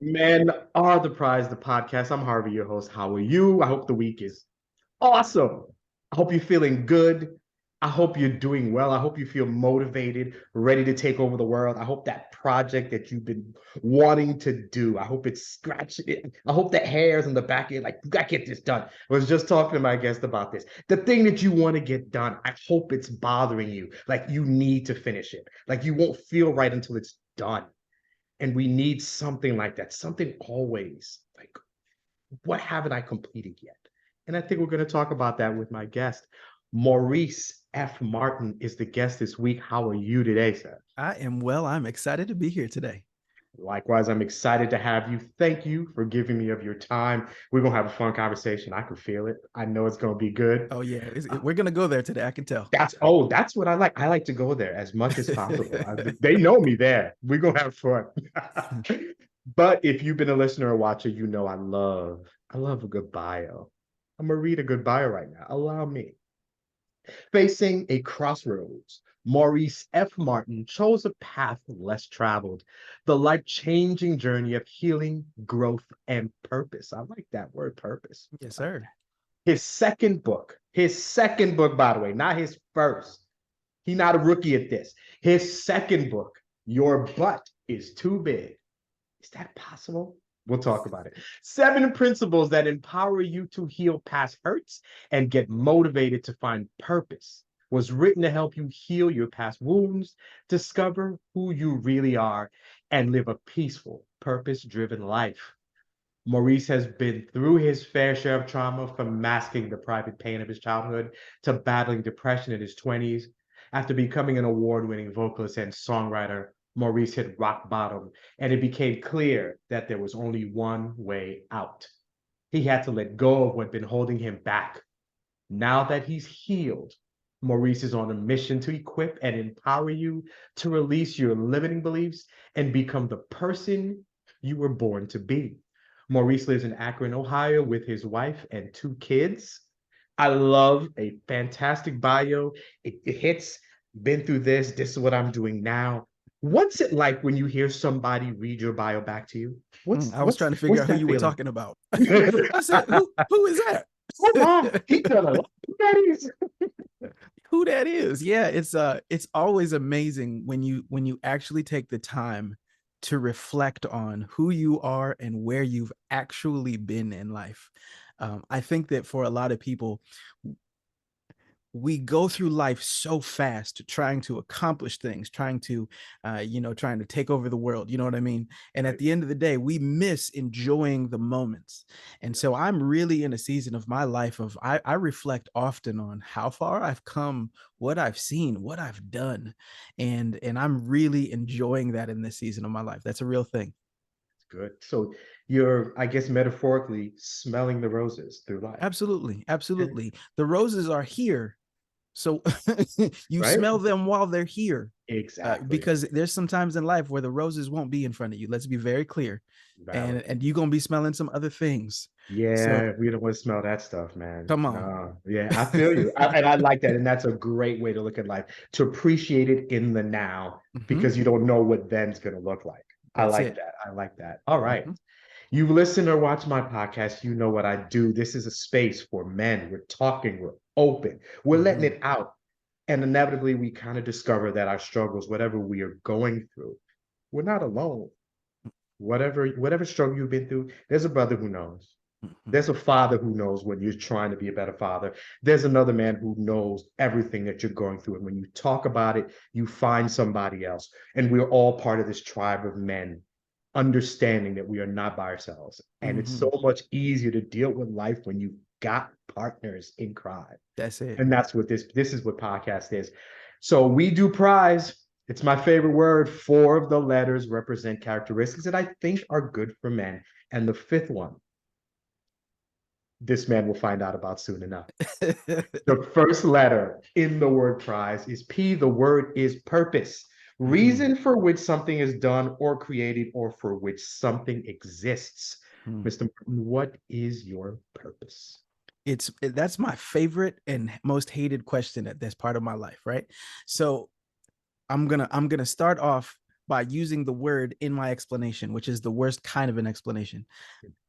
Men are the prize, the podcast. I'm Harvey, your host. How are you? I hope the week is awesome. I hope you're feeling good. I hope you're doing well. I hope you feel motivated, ready to take over the world. I hope that project that you've been wanting to do, I hope it's scratching it. I hope the hairs on the back end, like, you got to get this done. I was just talking to my guest about this. The thing that you want to get done, I hope it's bothering you. Like, you need to finish it. Like, you won't feel right until it's done. And we need something like that, something always like, what haven't I completed yet? And I think we're going to talk about that with my guest. Maurice F. Martin is the guest this week. How are you today, sir? I am well. I'm excited to be here today. Likewise, I'm excited to have you. Thank you for giving me of your time. We're going to have a fun conversation. I can feel it. I know it's going to be good. Oh yeah, we're gonna go there today. I can tell. That's what I like. I like to go there as much as possible. They know me there. We're going to have fun. But if you've been a listener or watcher, you know I love a good bio. I'm gonna read a good bio right now. Allow me. Facing a crossroads, Maurice F. Martin chose a path less traveled, the life-changing journey of healing, growth, and purpose. I like that word, purpose. Yes, sir. His second book, by the way, not his first. He's not a rookie at this. His second book, Your Butt is Too Big. Is that possible? We'll talk about it. 7 principles that empower you to heal past hurts and get motivated to find purpose was written to help you heal your past wounds, discover who you really are, and live a peaceful, purpose-driven life. Maurice has been through his fair share of trauma, from masking the private pain of his childhood to battling depression in his 20s. After becoming an award-winning vocalist and songwriter, Maurice hit rock bottom, and it became clear that there was only one way out. He had to let go of what had been holding him back. Now that he's healed, Maurice is on a mission to equip and empower you to release your limiting beliefs and become the person you were born to be. Maurice lives in Akron, Ohio with his wife and 2 kids. I love a fantastic bio. It hits, been through this is what I'm doing now. What's it like when you hear somebody read your bio back to you? What's I was what's trying to figure what's out who that you were feeling? talking about. I said, who is that? Come on, keep telling us. That is. Who that is? Yeah, it's always amazing when you actually take the time to reflect on who you are and where you've actually been in life. I think that for a lot of people, we go through life so fast trying to accomplish things, trying to take over the world, you know what I mean? And at Right. the end of the day, we miss enjoying the moments. And so I'm really in a season of my life of I reflect often on how far I've come, what I've seen, what I've done. And I'm really enjoying that in this season of my life. That's a real thing. Good. So you're, I guess, metaphorically smelling the roses through life. Absolutely. Okay. Absolutely. The roses are here. So you Right? smell them while they're here. Exactly. Because there's some times in life where the roses won't be in front of you. Let's be very clear. And Valid. and you're gonna be smelling some other things. So Yeah, we don't want to smell that stuff, man. come on. No, yeah, I feel you. And I like that. And that's a great way to look at life, to appreciate it in the now, Mhm. because you don't know what then's going to look like. I That's like it. that. I like that. All right. Mhm. You listen or watch my podcast, you know what I do. This is a space for men. We're talking, we're open, we're letting Mhm. it out. And inevitably, we kind of discover that our struggles, whatever we are going through, we're not alone. Whatever struggle you've been through, there's a brother who knows. Mhm. There's a father who knows when you're trying to be a better father. There's another man who knows everything that you're going through. And when you talk about it, you find somebody else. And we're all part of this tribe of men, understanding that we are not by ourselves. And it's so Mhm. much easier to deal with life when you've got partners in crime. That's it. And that's what this is what podcast is. So we do prize. It's my favorite word. 4 of the letters represent characteristics that I think are good for men. And the 5th one, this man will find out about soon enough. The first letter in the word prize is P. The word is purpose, Mm. reason for which something is done or created, or for which something exists. Mm. Mr. Martin, what is your purpose? That's my favorite and most hated question at this part of my life, right? So I'm gonna start off by using the word in my explanation, which is the worst kind of an explanation.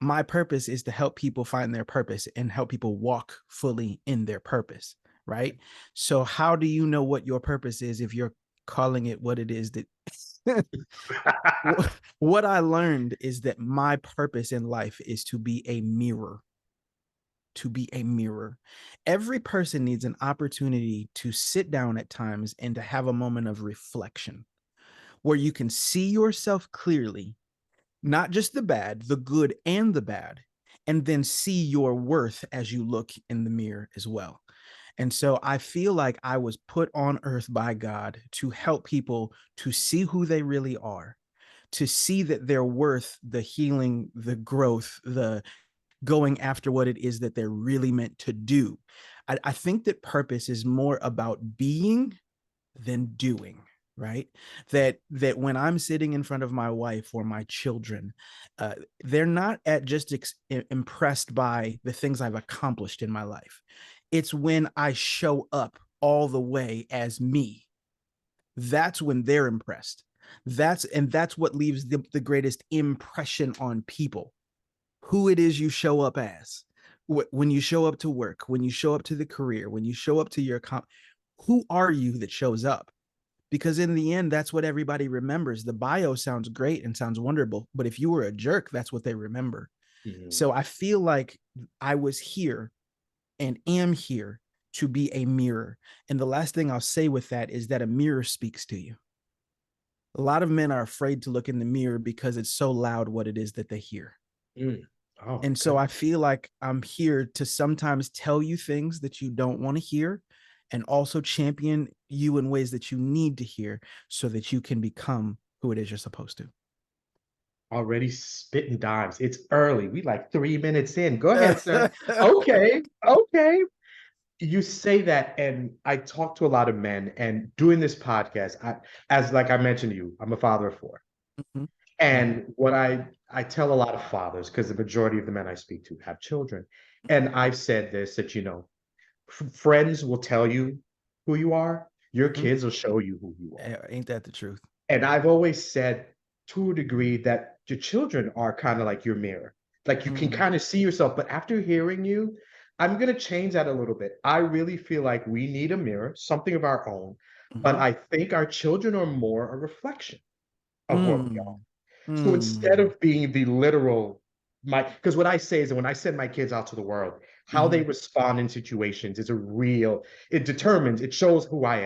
My purpose is to help people find their purpose and help people walk fully in their purpose, right? So how do you know what your purpose is if you're calling it what it is that what I learned is that my purpose in life is to be a mirror. To be a mirror. Every person needs an opportunity to sit down at times and to have a moment of reflection where you can see yourself clearly, not just the bad, the good and the bad, and then see your worth as you look in the mirror as well. And so I feel like I was put on earth by God to help people to see who they really are, to see that they're worth the healing, the growth, the going after what it is that they're really meant to do. I think that purpose is more about being than doing, right? That when I'm sitting in front of my wife or my children, they're not at just impressed by the things I've accomplished in my life. It's when I show up all the way as me. That's when they're impressed. That's what leaves the greatest impression on people. Who it is you show up as. When you show up to work, when you show up to the career, when you show up to your who are you that shows up? Because in the end, that's what everybody remembers. The bio sounds great and sounds wonderful, but if you were a jerk, that's what they remember. Mm-hmm. So I feel like I was here and am here to be a mirror. And the last thing I'll say with that is that a mirror speaks to you. A lot of men are afraid to look in the mirror because it's so loud what it is that they hear. Oh, and so I feel like I'm here to sometimes tell you things that you don't want to hear and also champion you in ways that you need to hear so that you can become who it is you're supposed to. Already spitting dimes. It's early. We like 3 minutes in. Go ahead, sir. Okay. You say that, and I talk to a lot of men, and doing this podcast, like I mentioned to you, I'm a father of 4. Mm-hmm. And what I tell a lot of fathers, because the majority of the men I speak to have children, and I've said this, that, friends will tell you who you are. Your kids will show you who you are. Ain't that the truth? And I've always said, to a degree, that your children are kind of like your mirror. Like you can kind of see yourself, but after hearing you, I'm going to change that a little bit. I really feel like we need a mirror, something of our own, but I think our children are more a reflection of what we are. So instead of being the literal, because what I say is that when I send my kids out to the world, how they respond in situations is it shows who I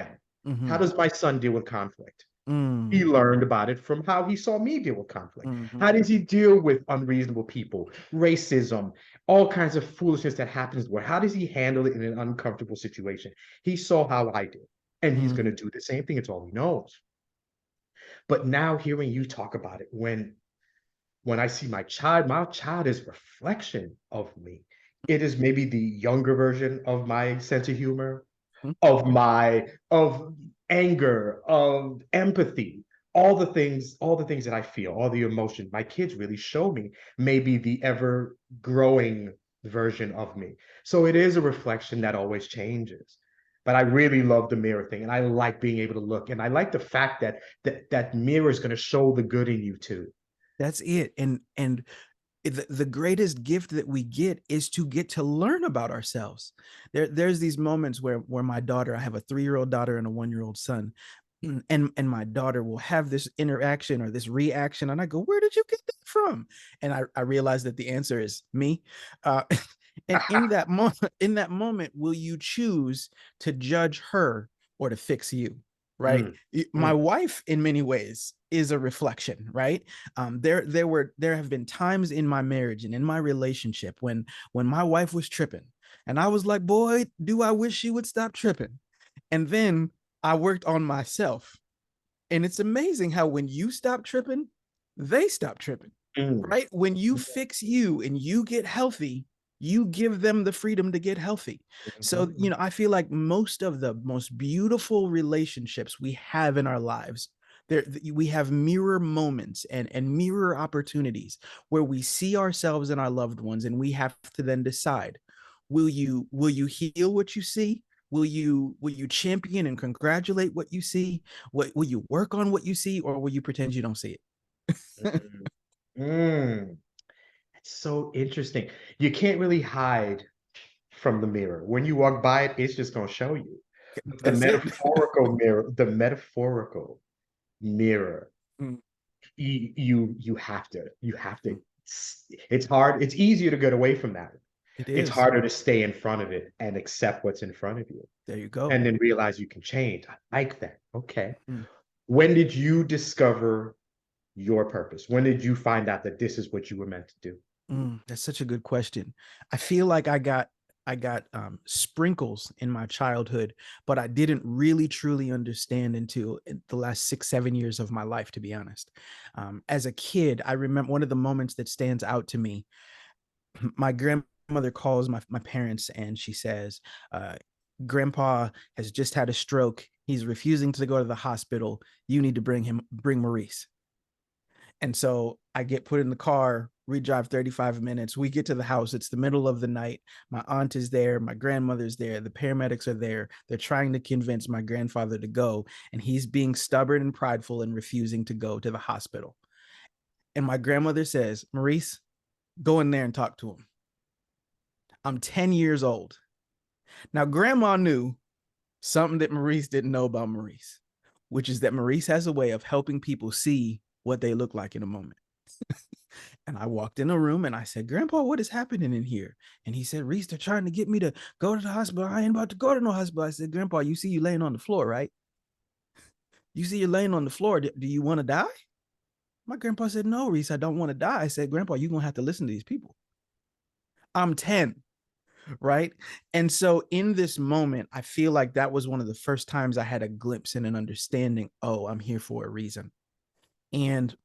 am. How does my son deal with conflict? He learned about it from how he saw me deal with conflict. How does he deal with unreasonable people, racism, all kinds of foolishness that happens where? How does he handle it in an uncomfortable situation? He saw how I did, and he's going to do the same thing. It's all he knows. But now hearing you talk about it, when I see my child is reflection of me. It is maybe the younger version of my sense of humor, of anger, of empathy, all the things that I feel, all the emotion. My kids really show me maybe the ever growing version of me. So it is a reflection that always changes. But I really love the mirror thing, and I like being able to look, and I like the fact that mirror is going to show the good in you too. That's it. And the greatest gift that we get is to get to learn about ourselves. There's these moments where my daughter, I have a 3-year-old daughter and a 1-year-old son, and my daughter will have this interaction or this reaction, and I go, "Where did you get that from?" And I realize that the answer is me. And in that moment, will you choose to judge her or to fix you? Right. My wife, in many ways, is a reflection, right? There have been times in my marriage and in my relationship when my wife was tripping, and I was like, boy, do I wish she would stop tripping. And then I worked on myself, and it's amazing how when you stop tripping, they stop tripping, right? When you fix you and you get healthy, you give them the freedom to get healthy. So, I feel like most of the most beautiful relationships we have in our lives, we have mirror moments and mirror opportunities where we see ourselves and our loved ones, and we have to then decide, will you heal what you see, Will you champion and congratulate what you see? What will you work on what you see, or will you pretend you don't see it? Mm. Mm. It's so interesting. You can't really hide from the mirror. When you walk by it, it's just gonna show you. The That's it. metaphorical mirror, the metaphorical mirror. Mm, You have to. It's hard. It's easier to get away from that. it It's is. harder to stay in front of it and accept what's in front of you, There you go. and then realize you can change. I like that. Okay. Mm. When did you discover your purpose? When did you find out that this is what you were meant to do? That's such a good question. I feel like I got sprinkles in my childhood, but I didn't really truly understand until the last 6, 7 years of my life, to be honest. As a kid, I remember one of the moments that stands out to me. My grandmother calls my parents and she says, Grandpa has just had a stroke. He's refusing to go to the hospital. You need to bring Maurice. And so I get put in the car. We drive 35 minutes. We get to the house. It's the middle of the night. My aunt is there. My grandmother's there. The paramedics are there. They're trying to convince my grandfather to go. And he's being stubborn and prideful and refusing to go to the hospital. And my grandmother says, Maurice, go in there and talk to him. I'm 10 years old. Now, grandma knew something that Maurice didn't know about Maurice, which is that Maurice has a way of helping people see what they look like in a moment. And I walked in a room and I said, Grandpa, what is happening in here? And he said, Reese, they're trying to get me to go to the hospital. I ain't about to go to no hospital. I said, Grandpa, you see you laying on the floor, right? You see you're laying on the floor. Do you want to die? My grandpa said, no, Reese, I don't want to die. I said, Grandpa, you're going to have to listen to these people. I'm 10, right? And so in this moment, I feel like that was one of the first times I had a glimpse and an understanding. Oh, I'm here for a reason. And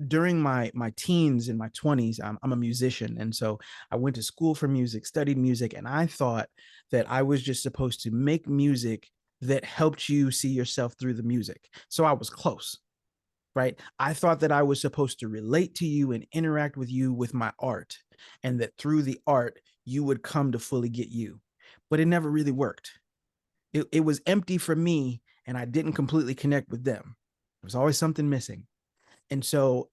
during my teens and my 20s, I'm a musician. And so I went to school for music, studied music, and I thought that I was just supposed to make music that helped you see yourself through the music. So I was close, right? I thought that I was supposed to relate to you and interact with you with my art, and that through the art, you would come to fully get you. But it never really worked. It was empty for me, and I didn't completely connect with them. There was always something missing. And so,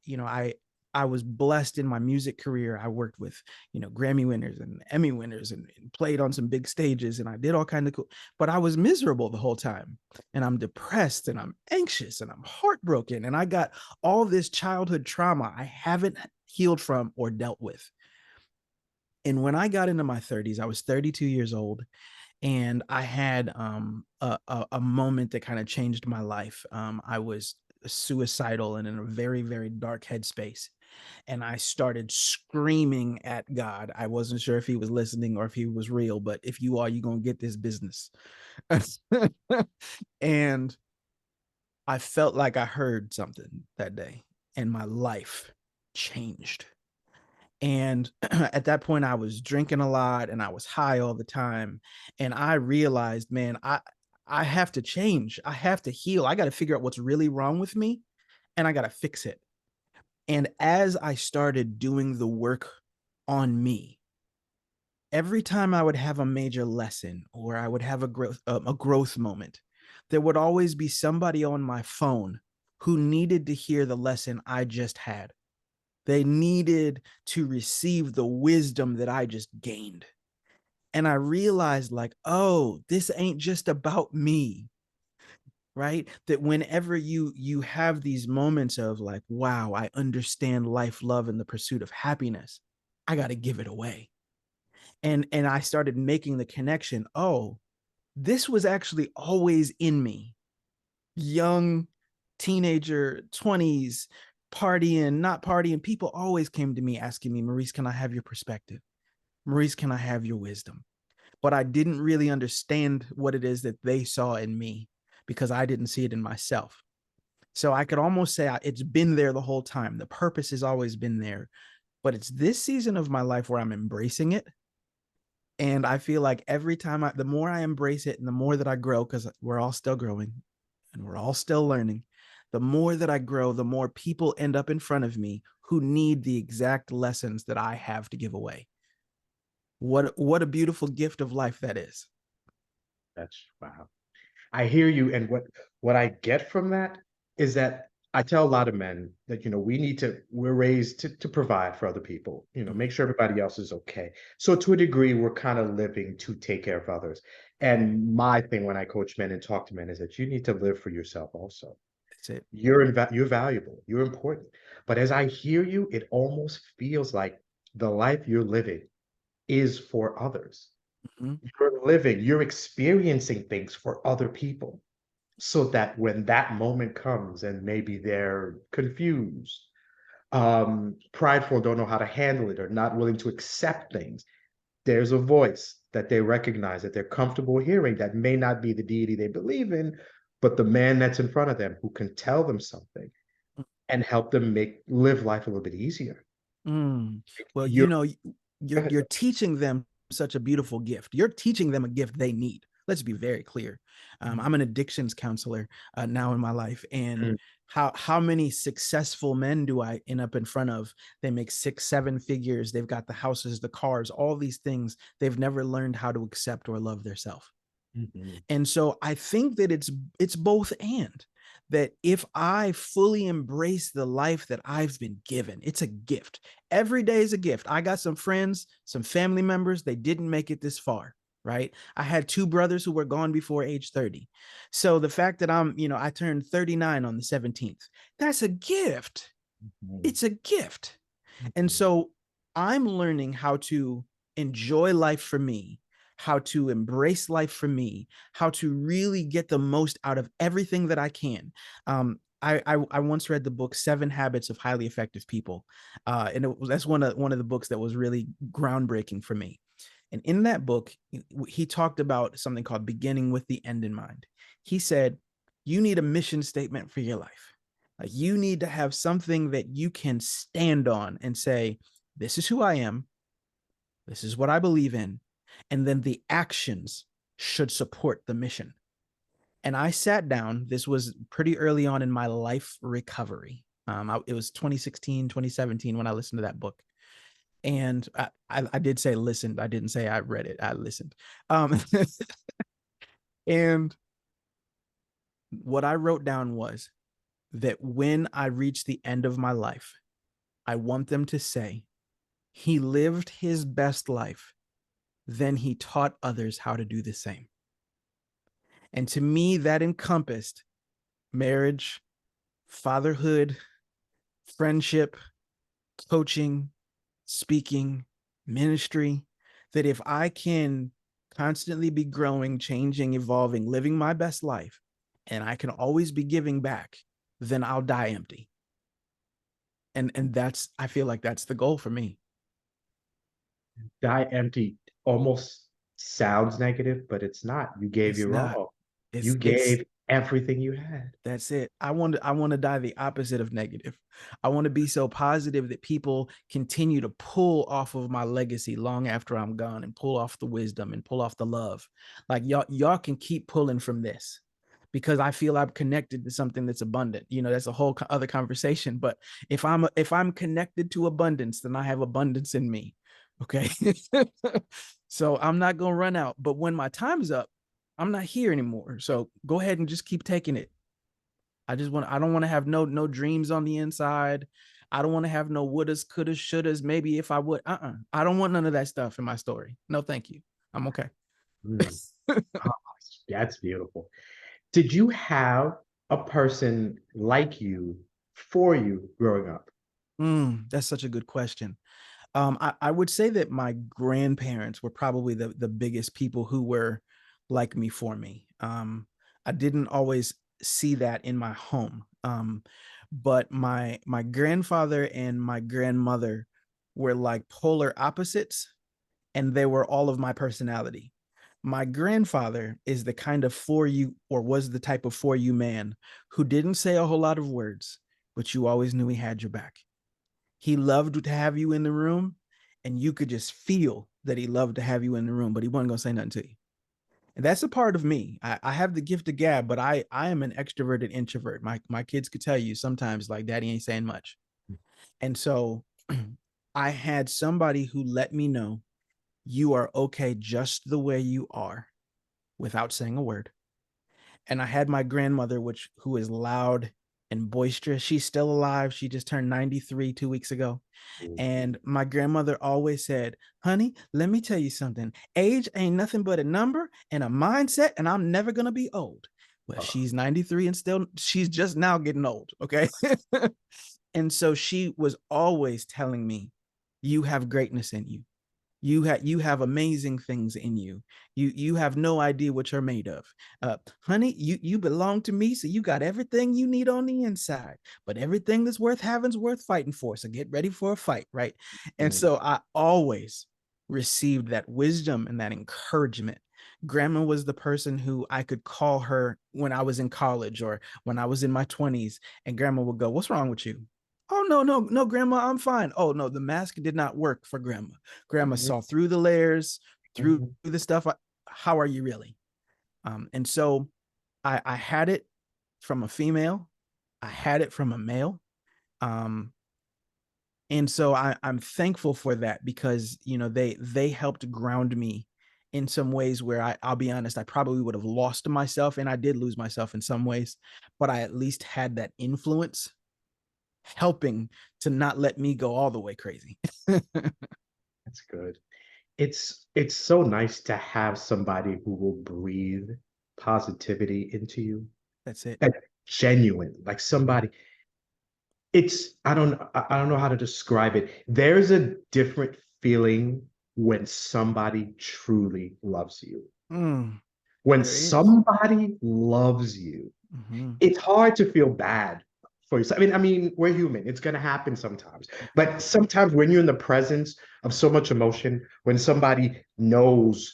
I was blessed in my music career. I worked with, Grammy winners and Emmy winners and played on some big stages, and I did all kinds of cool, but I was miserable the whole time. And I'm depressed and I'm anxious and I'm heartbroken. And I got all this childhood trauma I haven't healed from or dealt with. And when I got into my 30s, I was 32 years old, and I had a moment that kind of changed my life. I was suicidal and in a very, very dark headspace. And I started screaming at God. I wasn't sure if he was listening or if he was real, but if you are, you're going to get this business. And I felt like I heard something that day, and my life changed. And at that point, I was drinking a lot and I was high all the time. And I realized, man, I have to change. I have to heal. I got to figure out what's really wrong with me, and I got to fix it. And as I started doing the work on me, every time I would have a major lesson or I would have a growth moment, there would always be somebody on my phone who needed to hear the lesson I just had. They needed to receive the wisdom that I just gained. And I realized, like, oh, this ain't just about me, right? That whenever you have these moments of like, wow, I understand life, love, and the pursuit of happiness, I got to give it away. And I started making the connection. Oh, this was actually always in me. Young teenager, 20s, partying, not partying. People always came to me asking me, Maurice, can I have your perspective? Maurice, can I have your wisdom? But I didn't really understand what it is that they saw in me because I didn't see it in myself. So I could almost say it's been there the whole time. The purpose has always been there, but it's this season of my life where I'm embracing it. And I feel like every time the more I embrace it and the more that I grow, because we're all still growing and we're all still learning, the more that I grow, the more people end up in front of me who need the exact lessons that I have to give away. What a beautiful gift of life that is. That's wow. I hear you. And what I get from that is that I tell a lot of men that, we're raised to provide for other people, make Mhm. sure everybody else is okay. So to a degree, we're kind of living to take care of others. And my thing when I coach men and talk to men is that you need to live for yourself also. That's it. You're valuable, you're important. But as I hear you, it almost feels like the life you're living is for others. Mhm. You're experiencing things for other people so that when that moment comes and maybe they're confused, prideful, don't know how to handle it, or not willing to accept things, there's a voice that they recognize that they're comfortable hearing that may not be the deity they believe in, but the man that's in front of them who can tell them something and help them make live life a little bit easier. Mm. Well, You're Go ahead. you're teaching them such a beautiful gift. You're teaching them a gift they need. Let's be very clear. I'm an addictions counselor now in my life, and Mm, how many successful men do I end up in front of? They make 6, 7 figures. They've got the houses, the cars, all these things. They've never learned how to accept or love themselves. mhm. And so I think that it's both and that if I fully embrace the life that I've been given, it's a gift. Every day is a gift. I got some friends, some family members, they didn't make it this far, right? I had 2 brothers who were gone before age 30. So the fact that I turned 39 on the 17th, that's a gift. Mhm. It's a gift. And Mhm. so I'm learning how to enjoy life for me, how to embrace life for me, how to really get the most out of everything that I can. I once read the book 7 Habits of Highly Effective People, and that's one of the books that was really groundbreaking for me. And in that book, he talked about something called beginning with the end in mind. He said, you need a mission statement for your life. Like you need to have something that you can stand on and say, this is who I am. This is what I believe in. And then the actions should support the mission. And I sat down. This was pretty early on in my life recovery. It was 2016, 2017 when I listened to that book. And I did say listened. I didn't say I read it. I listened. Um, and what I wrote down was that when I reach the end of my life, I want them to say, he lived his best life, then he taught others how to do the same. And to me, that encompassed marriage, fatherhood, friendship, coaching, speaking, ministry. That if I can constantly be growing, changing, evolving, living my best life, and I can always be giving back, then I'll die empty. And that's, I feel like that's the goal for me. Die empty almost sounds negative, but it's not. You gave It's your not. all. You It's gave everything you had. That's it. I want to die the opposite of negative. I want to be so positive that people continue to pull off of my legacy long after I'm gone and pull off the wisdom and pull off the love. Like y'all can keep pulling from this because I feel I'm connected to something that's abundant. That's a whole other conversation, but if I'm connected to abundance, then I have abundance in me. Okay? So I'm not going to run out, but when my time's up, I'm not here anymore. So go ahead and just keep taking it. I don't want to have no dreams on the inside. I don't want to have no wouldas, couldas, shouldas. Maybe if I would, I don't want none of that stuff in my story. No, thank you. I'm okay. Mm. Oh, that's beautiful. Did you have a person like you for you growing up? That's such a good question. I would say that my grandparents were probably the biggest people who were like me for me. I didn't always see that in my home. But my grandfather and my grandmother were like polar opposites, and they were all of my personality. My grandfather is the kind of for you, or was the type of for you man who didn't say a whole lot of words, but you always knew he had your back. He loved to have you in the room, and you could just feel that he loved to have you in the room, but he wasn't gonna say nothing to you. And that's a part of me. I have the gift of gab, but I am an extroverted introvert. My kids could tell you sometimes like daddy ain't saying much. And so I had somebody who let me know you are okay just the way you are. without saying a word. And I had my grandmother, who is loud and boisterous. She's still alive. She just turned 93 2 weeks ago. And my grandmother always said, honey, let me tell you something. Age ain't nothing but a number and a mindset, and I'm never going to be old. Well, she's 93 and she's just now getting old. Okay. And so she was always telling me, you have greatness in you. You have amazing things in you. You have no idea what you're made of. Honey, you belong to me, so you got everything you need on the inside. But everything that's worth having is worth fighting for. So get ready for a fight, right? And so I always received that wisdom and that encouragement. Grandma was the person who I could call her when I was in college or when I was in my 20s, and grandma would go, "What's wrong with you?" "Oh, no, grandma, I'm fine." Oh, no, the mask did not work for grandma. Grandma saw through the layers, through the stuff. How are you really? And so I had it from a female. I had it from a male. And so I'm thankful for that, because, they helped ground me in some ways where I'll be honest, I probably would have lost myself, and I did lose myself in some ways, but I at least had that influence helping to not let me go all the way crazy. That's good. It's so nice to have somebody who will breathe positivity into you. That's it. And genuine, like somebody. I don't know how to describe it. There's a different feeling when somebody truly loves you. When There is. somebody loves you, it's hard to feel bad for yourself. I mean, we're human. It's gonna happen sometimes. But sometimes when you're in the presence of so much emotion, when somebody knows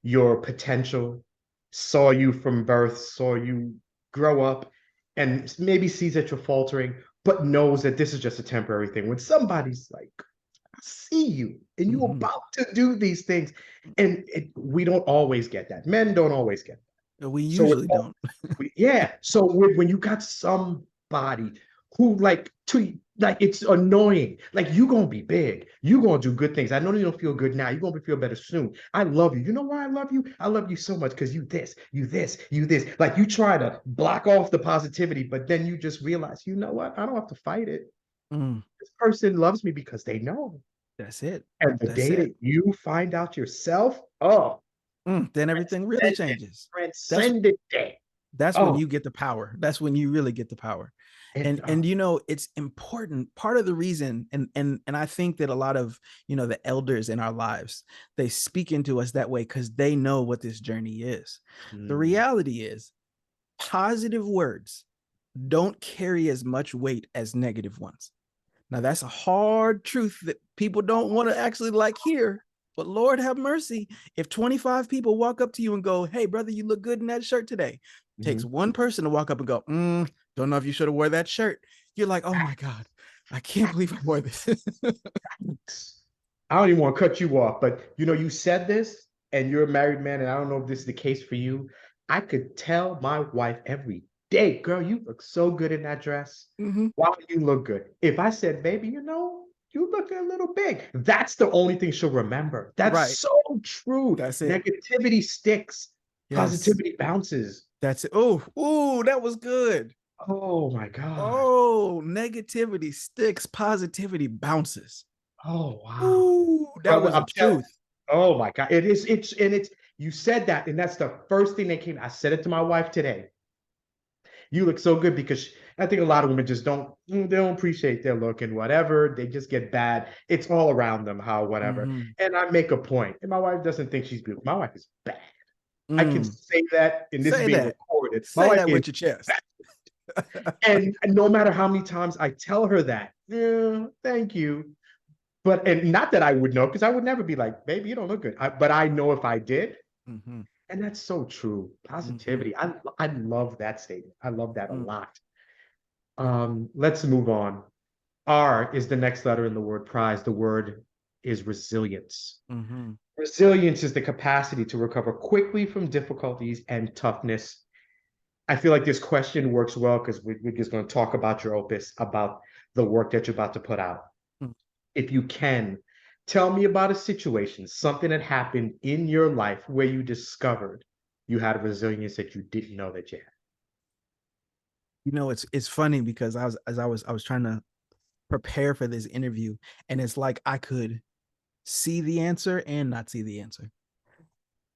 your potential, saw you from birth, saw you grow up, and maybe sees that you're faltering, but knows that this is just a temporary thing. When somebody's like, I see you, and you're about to do these things, and we don't always get that. Men don't always get that. We So usually don't. yeah. So when you got somebody who like it's annoying, like you gonna be big, you gonna do good things. I know you don't feel good now. You're gonna feel better soon. I love you. You know why I love you? I love you so much because you this, you this, you this. Like you try to block off the positivity, but then you just realize, you know what? I don't have to fight it. This person loves me because they know. That's it. And the That's day it. that you find out yourself, oh, Then everything really changes. That's transcendent day. that's when Oh, you get the power. That's when you really get the power. it, And it's important. Part of the reason, and I think that a lot of the elders in our lives, they speak into us that way because they know what this journey is. The reality is, positive words don't carry as much weight as negative ones. Now, that's a hard truth that people don't want to actually hear. But Lord have mercy, if 25 people walk up to you and go, "Hey, brother, you look good in that shirt today." Takes one person to walk up and go, "Don't know if you should have wore that shirt." You're like, "Oh my God, I can't believe I wore this." I don't even want to cut you off, but you said this, and you're a married man, and I don't know if this is the case for you. I could tell my wife every day, girl, you look so good in that dress. Why do you look good? If I said, baby, you look a little big, that's the only thing she'll remember. That's Right. so true. That's it. Negativity sticks, Yes. positivity bounces. That's it. Oh, that was good. Oh my God. Oh, negativity sticks, positivity bounces. Oh wow. Ooh, that Brother, was a I'm telling. truth. Oh my God. It's you said that, and that's the first thing that came. I said it to my wife today. You look so good because I think a lot of women just they don't appreciate their look and whatever. They just get bad. It's all around them, how whatever. And I make a point, and my wife doesn't think she's beautiful. My wife is bad. I can say that, and this is Say being that. recorded. My Say wife that is, with your chest. and no matter how many times I tell her that, yeah, thank you. And not that I would know, because I would never be like, baby, you don't look good. But I know if I did, and that's so true. Positivity. I love that statement. I love that a lot. Let's move on. R is the next letter in the word prize. The word is resilience. Resilience is the capacity to recover quickly from difficulties and toughness. I feel like this question works well because we're just going to talk about your opus, about the work that you're about to put out. If you can, tell me about a situation, something that happened in your life where you discovered you had a resilience that you didn't know that you had? You know, it's funny because I was trying to prepare for this interview, and it's like I could see the answer and not see the answer.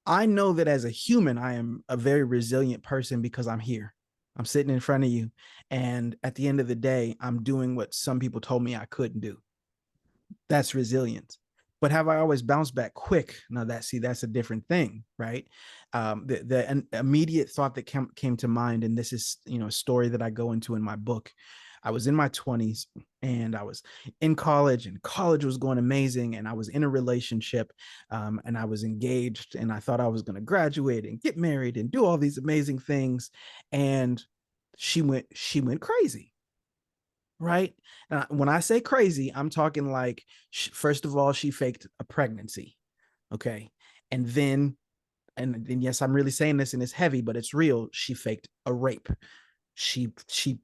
I know that as a human, I am a very resilient person because I'm here. I'm sitting in front of you. And at the end of the day, I'm doing what some people told me I couldn't do. That's resilience. But have I always bounced back quick? Now that's a different thing, right? The immediate thought that came to mind, and this is, a story that I go into in my book. I was in my 20s and I was in college, and college was going amazing. And I was in a relationship, and I was engaged, and I thought I was going to graduate and get married and do all these amazing things. And she went crazy. Right. When I say crazy, I'm talking like, first of all, she faked a pregnancy. Okay. And then, yes, I'm really saying this and it's heavy, but it's real. She faked a rape. She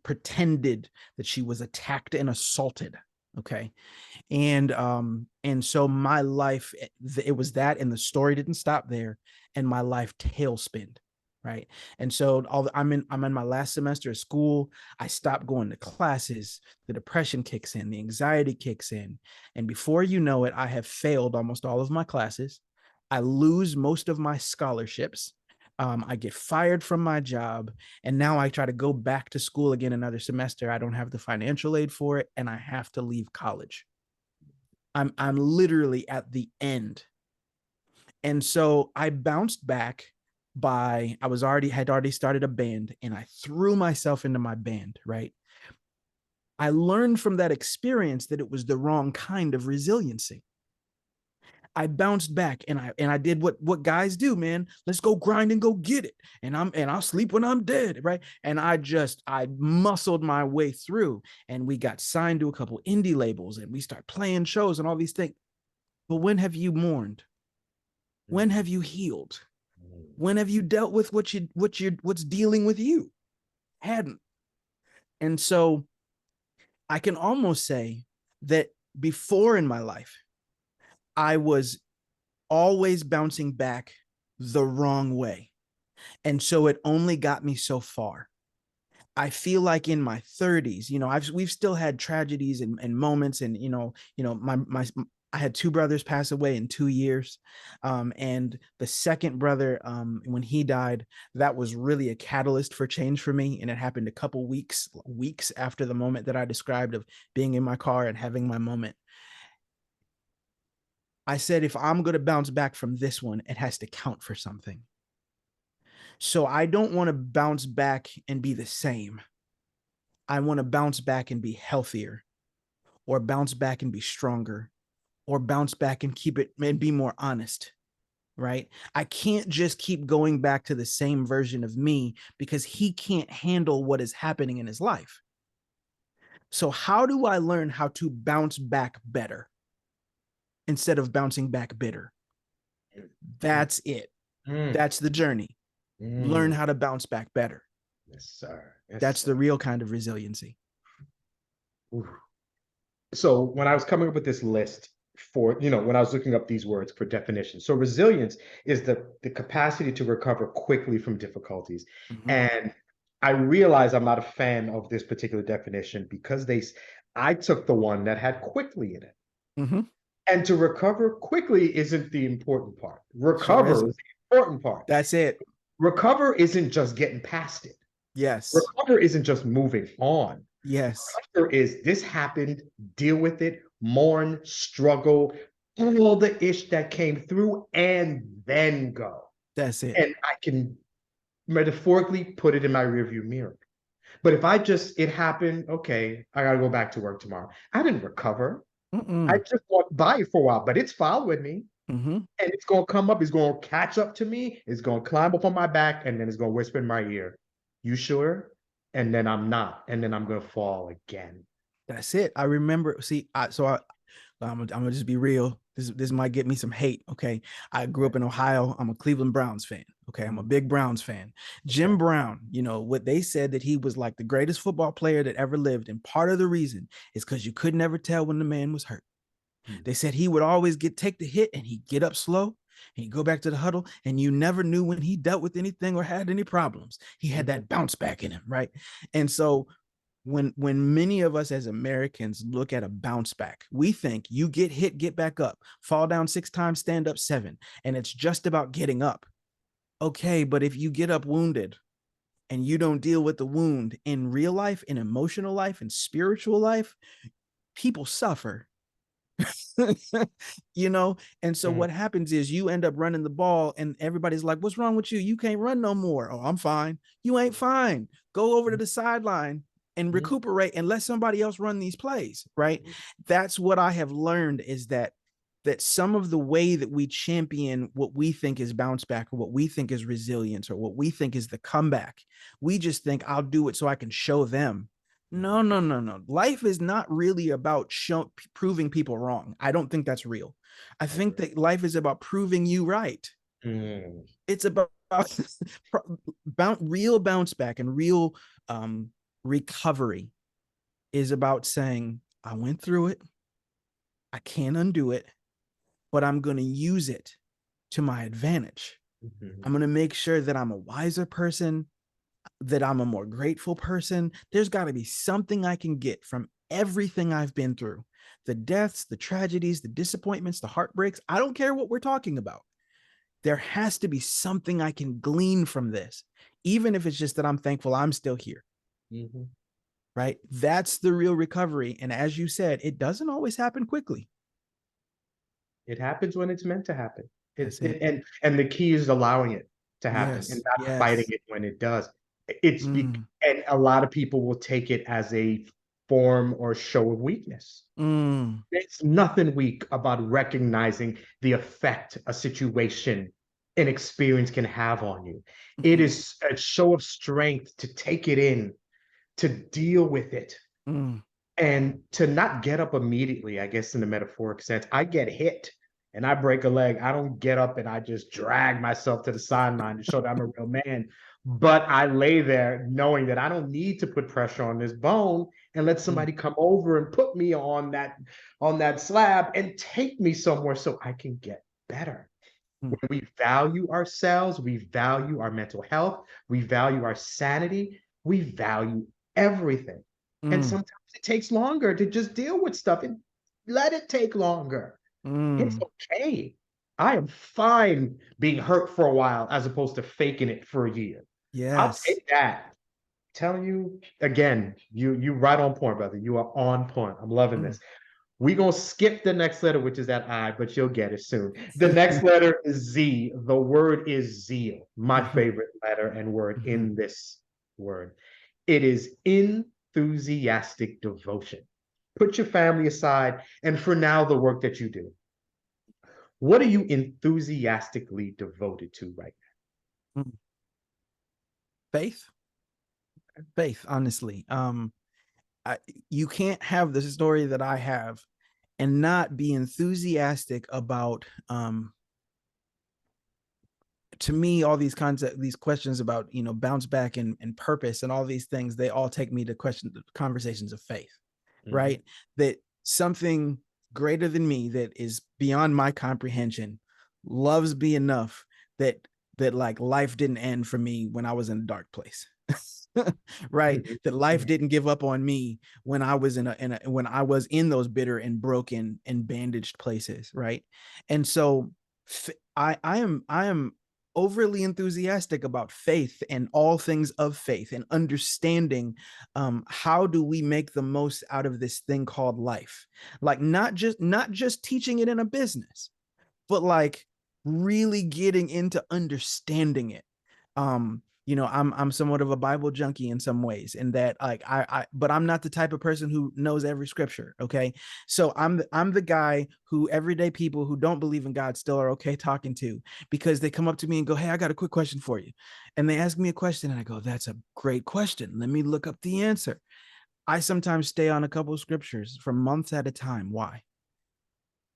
pretended that she was attacked and assaulted. Okay. And so my life, it was that, and the story didn't stop there, and my life tailspinned. Right. And so I'm in my last semester of school. I stopped going to classes. The depression kicks in, the anxiety kicks in. And before you know it, I have failed almost all of my classes. I lose most of my scholarships. I get fired from my job. And now I try to go back to school again another semester. I don't have the financial aid for it, and I have to leave college. I'm literally at the end. And so I bounced back by, had already started a band, and I threw myself into my band, right? I learned from that experience that it was the wrong kind of resiliency. I bounced back, and I did what guys do, man. Let's go grind and go get it. And I'll sleep when I'm dead, right? And I muscled my way through, and we got signed to a couple indie labels, and we start playing shows and all these things. But when have you mourned? When have you healed? When have you dealt with what's dealing with you? Hadn't. And so I can almost say that before in my life, I was always bouncing back the wrong way. And so it only got me so far. I feel like in my 30s, we've still had tragedies and moments, and I had two brothers pass away in 2 years. And the second brother, when he died, that was really a catalyst for change for me. And it happened a couple weeks after the moment that I described of being in my car and having my moment. I said, if I'm going to bounce back from this one, it has to count for something. So I don't want to bounce back and be the same. I want to bounce back and be healthier, or bounce back and be stronger, or bounce back and keep it and be more honest, right? I can't just keep going back to the same version of me, because he can't handle what is happening in his life. So how do I learn how to bounce back better instead of bouncing back bitter? That's it. That's the journey. Learn how to bounce back better. Yes, sir. Yes, That's sir. the real kind of resiliency. Ooh. So when I was coming up with this list for, when I was looking up these words for definition, so resilience is the capacity to recover quickly from difficulties. Mm-hmm. And I realize I'm not a fan of this particular definition because I took the one that had quickly in it. Mm-hmm. And to recover quickly isn't the important part. Sure Recover is the important part. That's it. Recover isn't just getting past it. Yes. Recover isn't just moving on. Yes. Recover is, this happened, deal with it, mourn, struggle, all the ish that came through, and then go. That's it. And I can metaphorically put it in my rearview mirror. But if it happened, okay, I gotta go back to work tomorrow. I didn't recover. Mm-mm. I just walked by it for a while, but it's following me. Mm-hmm. And it's going to come up. It's going to catch up to me. It's going to climb up on my back, and then it's going to whisper in my ear, "You sure?" And then I'm not. And then I'm going to fall again. That's it. I remember. See, I'm gonna just be real. This might get me some hate. Okay, I grew up in Ohio. I'm a Cleveland Browns fan. Okay, I'm a big Browns fan. Jim Brown, what they said, that he was like the greatest football player that ever lived, and part of the reason is because you could never tell when the man was hurt. They said he would always take the hit, and he'd get up slow, and you go back to the huddle, and you never knew when he dealt with anything or had any problems. He had that bounce back in him, right? And so when many of us as Americans look at a bounce back, we think you get hit, get back up, fall down 6 times, stand up 7, and it's just about getting up. Okay, but if you get up wounded and you don't deal with the wound in real life, in emotional life, in spiritual life, people suffer. You know, and so what happens is you end up running the ball and everybody's like, what's wrong with you? You can't run no more. Oh, I'm fine. You ain't fine. Go over to the sideline and recuperate and let somebody else run these plays, right? That's what I have learned, is that some of the way that we champion what we think is bounce back, or what we think is resilience, or what we think is the comeback, we just think, I'll do it so I can show them. No. Life is not really about proving people wrong. I don't think that's real. I think that life is about proving you right. It's about real bounce back, and real recovery is about saying, I went through it. I can't undo it, but I'm going to use it to my advantage. I'm going to make sure that I'm a wiser person, that I'm a more grateful person. There's got to be something I can get from everything I've been through. The deaths, the tragedies, the disappointments, the heartbreaks. I don't care what we're talking about. There has to be something I can glean from this, even if it's just that I'm thankful I'm still here. Right? That's the real recovery. And as you said, it doesn't always happen quickly. It happens when it's meant to happen. And the key is allowing it to happen, and not fighting it when it does. And a lot of people will take it as a form or show of weakness. There's nothing weak about recognizing the effect a situation, an experience can have on you. It is a show of strength to take it in, to deal with it, and to not get up immediately, I guess, in the metaphoric sense. I get hit and I break a leg. I don't get up and I just drag myself to the sideline to show that I'm a real man. But I lay there knowing that I don't need to put pressure on this bone, and let somebody come over and put me on that slab and take me somewhere so I can get better. When we value ourselves, we value our mental health, we value our sanity, we value everything. And sometimes it takes longer to just deal with stuff, and let it take longer. It's okay. I am fine being hurt for a while as opposed to faking it for a year. I'll take that. Telling you again, you right on point, brother. You are on point. I'm loving this. We're going to skip the next letter, which is that I, but you'll get it soon. The next letter is Z. The word is zeal, my favorite letter and word in this word. It is enthusiastic devotion. Put your family aside, and for now, the work that you do. What are you enthusiastically devoted to right now? Faith, honestly. You can't have the story that I have and not be enthusiastic about, to me, all these questions about, bounce back and purpose and all these things, they all take me to conversations of faith, right? That something greater than me, that is beyond my comprehension, loves me enough that like life didn't end for me when I was in a dark place. Right? That life didn't give up on me when I was when I was in those bitter and broken and bandaged places, right? And so I am overly enthusiastic about faith and all things of faith, and understanding how do we make the most out of this thing called life. Like not just teaching it in a business, but like really getting into understanding it. I'm somewhat of a Bible junkie in some ways, in that like but I'm not the type of person who knows every scripture. Okay. So I'm the guy who everyday people who don't believe in God still are okay talking to, because they come up to me and go, hey, I got a quick question for you. And they ask me a question and I go, that's a great question. Let me look up the answer. I sometimes stay on a couple of scriptures for months at a time. Why?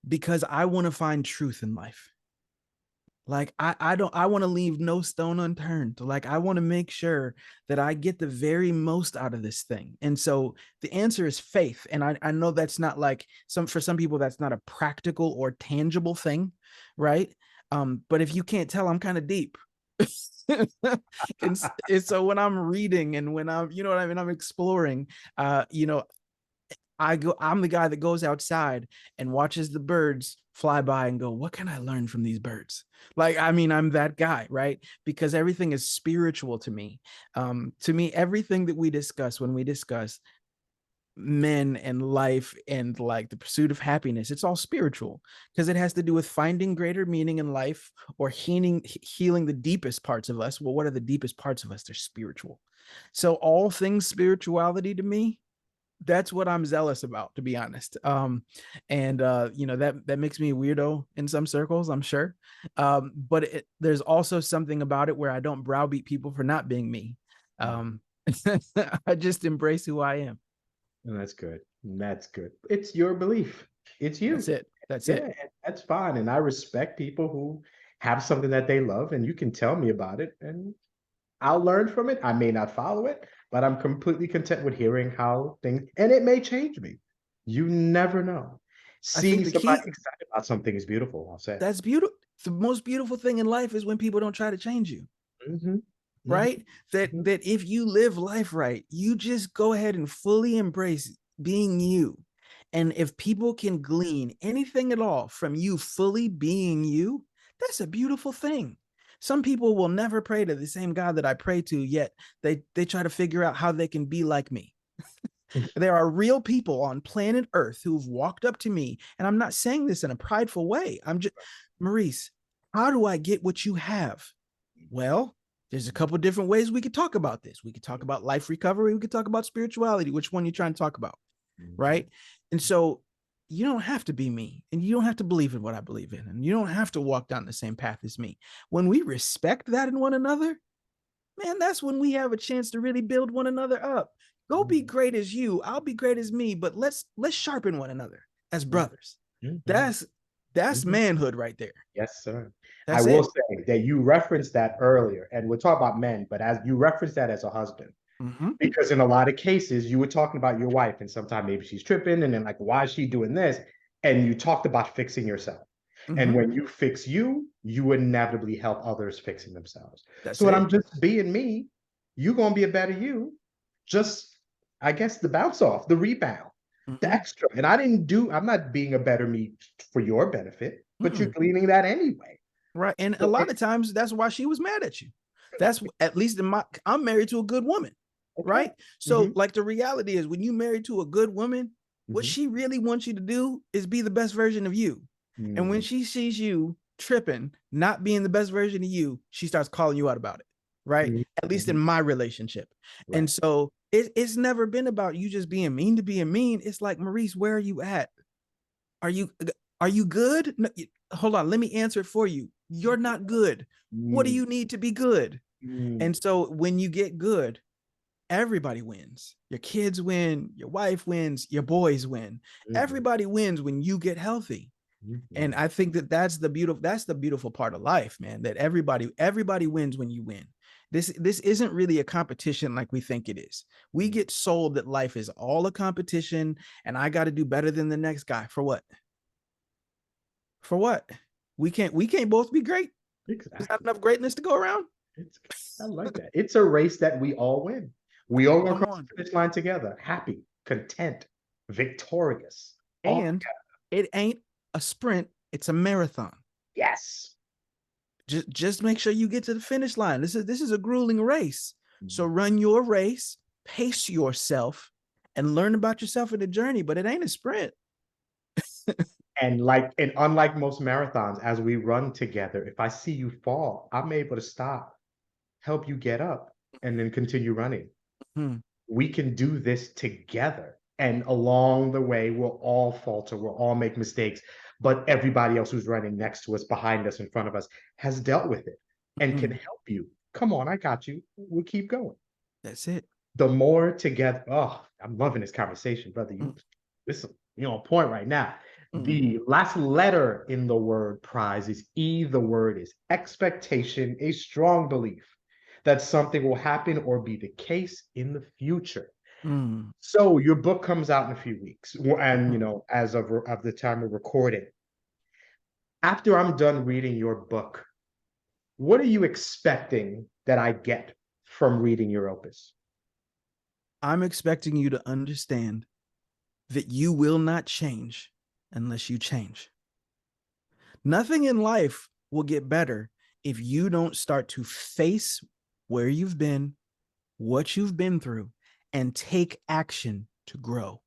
Because I want to find truth in life. Like I want to leave no stone unturned. Like I want to make sure that I get the very most out of this thing. And so the answer is faith. And I know that's not like for some people, that's not a practical or tangible thing, right? But if you can't tell, I'm kind of deep. And so when I'm reading and when I'm, you know what I mean, I'm exploring, you know, I'm the guy that goes outside and watches the birds fly by and go, what can I learn from these birds? Like, I mean, I'm that guy, right? Because everything is spiritual to me. To me, everything that we discuss when we discuss men and life and like the pursuit of happiness, it's all spiritual because it has to do with finding greater meaning in life or healing the deepest parts of us. Well, what are the deepest parts of us? They're spiritual. So all things spirituality to me, that's what I'm zealous about, to be honest. And you know, that makes me a weirdo in some circles, I'm sure. But there's also something about it where I don't browbeat people for not being me. um I just embrace who I am. And that's good. That's good. It's your belief. It's That's you. it. That's Yeah, it. and that's fine. And I respect people who have something that they love, and you can tell me about it, and I'll learn from it. I may not follow it, but I'm completely content with hearing how things, and it may change me. You never know. I think Seeing the somebody key, excited about something is beautiful. I'll say. that's beautiful. The most beautiful thing in life is when people don't try to change you. Hmm. Hmm. Right? That if you live life right, you just go ahead and fully embrace being you. And if people can glean anything at all from you fully being you, that's a beautiful thing. Some people will never pray to the same God that I pray to, yet they try to figure out how they can be like me. There are real people on planet Earth who've walked up to me, and I'm not saying this in a prideful way. I'm just, Maurice, how do I get what you have? Well, there's a couple different ways we could talk about this. We could talk about life recovery. We could talk about spirituality. Which one you trying to talk about? Right. And so you don't have to be me, and you don't have to believe in what I believe in, and you don't have to walk down the same path as me. When we respect that in one another, man, that's when we have a chance to really build one another up. Go be great as you. I'll be great as me, but let's sharpen one another as brothers. Mhm. That's Mhm. manhood right there. Yes, sir. I That's will it. say that you referenced that earlier, and we'll talk about men, but as you referenced that as a husband, Mm-hmm. because in a lot of cases, you were talking about your wife, and sometimes maybe she's tripping, and then like, why is she doing this? And you talked about fixing yourself. Mm-hmm. And when you fix you, you inevitably help others fixing themselves. That's So when it. I'm just being me, you're gonna be a better you. Just, I guess, the bounce off, the rebound, the Mm-hmm. extra. And I'm not being a better me for your benefit, but you're Mm-mm. gleaning that anyway. Right. And a So lot it, of times that's why she was mad at you. That's at least I'm married to a good woman. okay. Right. So, Hmm. like, the reality is when you married to a good woman, what Hmm. she really wants you to do is be the best version of you. And when Hmm. she sees you tripping, not being the best version of you, she starts calling you out about it. Right. Hmm. At least in Hmm. my relationship. And Right. so it's never been about you just being mean to being mean. It's like, Maurice, where are you at? Are you good? No, hold on, let me answer it for you. You're not good. What do Mm. you need to be good? Mm. And so when you get good, everybody wins. Your kids win, your wife wins, your boys win. Mhm. Everybody wins when you get healthy. And Mhm. I think that that's the beautiful part of life, man, that everybody wins when you win. This isn't really a competition like we think it is. We get sold that life is all a competition and I got to do better than the next guy. For what? For what? We can't both be great. There's not Exactly. enough greatness to go around. It's, I like that. It's a race that we all win. We all gonna Come cross on. the finish line together, happy, content, victorious. All And it ain't a sprint, it's a marathon. yes. Just make sure you get to the finish line. This is a grueling race. So Mhm. run your race, pace yourself, and learn about yourself in the journey, but it ain't a sprint. And unlike most marathons, as we run together, if I see you fall, I'm able to stop, help you get up, and then continue running. Hmm. We can do this together. And along the way, we'll all falter, we'll all make mistakes, but everybody else who's running next to us, behind us, in front of us has dealt with it and can Hmm. help you. Come on, I got you. We'll keep going. That's it. The more together, oh, I'm loving this conversation, brother. Mm, This, on point right now. mm, The last letter in the word prize is E. The word is expectation, a strong belief that something will happen or be the case in the future. mm, So your book comes out in a few weeks, and mhm. as of the time of recording, After I'm done reading your book, what are you expecting that I get from reading your opus? I'm expecting you to understand that you will not change unless you change. Nothing in life will get better if you don't start to face where you've been, what you've been through, and take action to grow.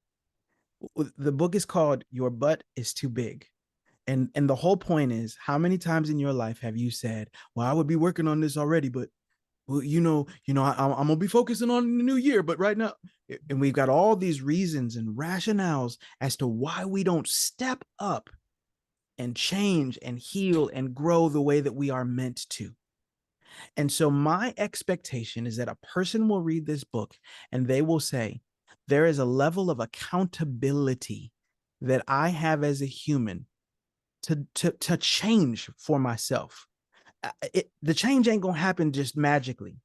The book is called Your Butt is Too Big. And the whole point is, how many times in your life have you said, well, I would be working on this already, but well, I'm gonna be focusing on the new year, but right now, and we've got all these reasons and rationales as to why we don't step up and change and heal and grow the way that we are meant to. And so my expectation is that a person will read this book and they will say, there is a level of accountability that I have as a human to change for myself. The change ain't gonna happen just magically.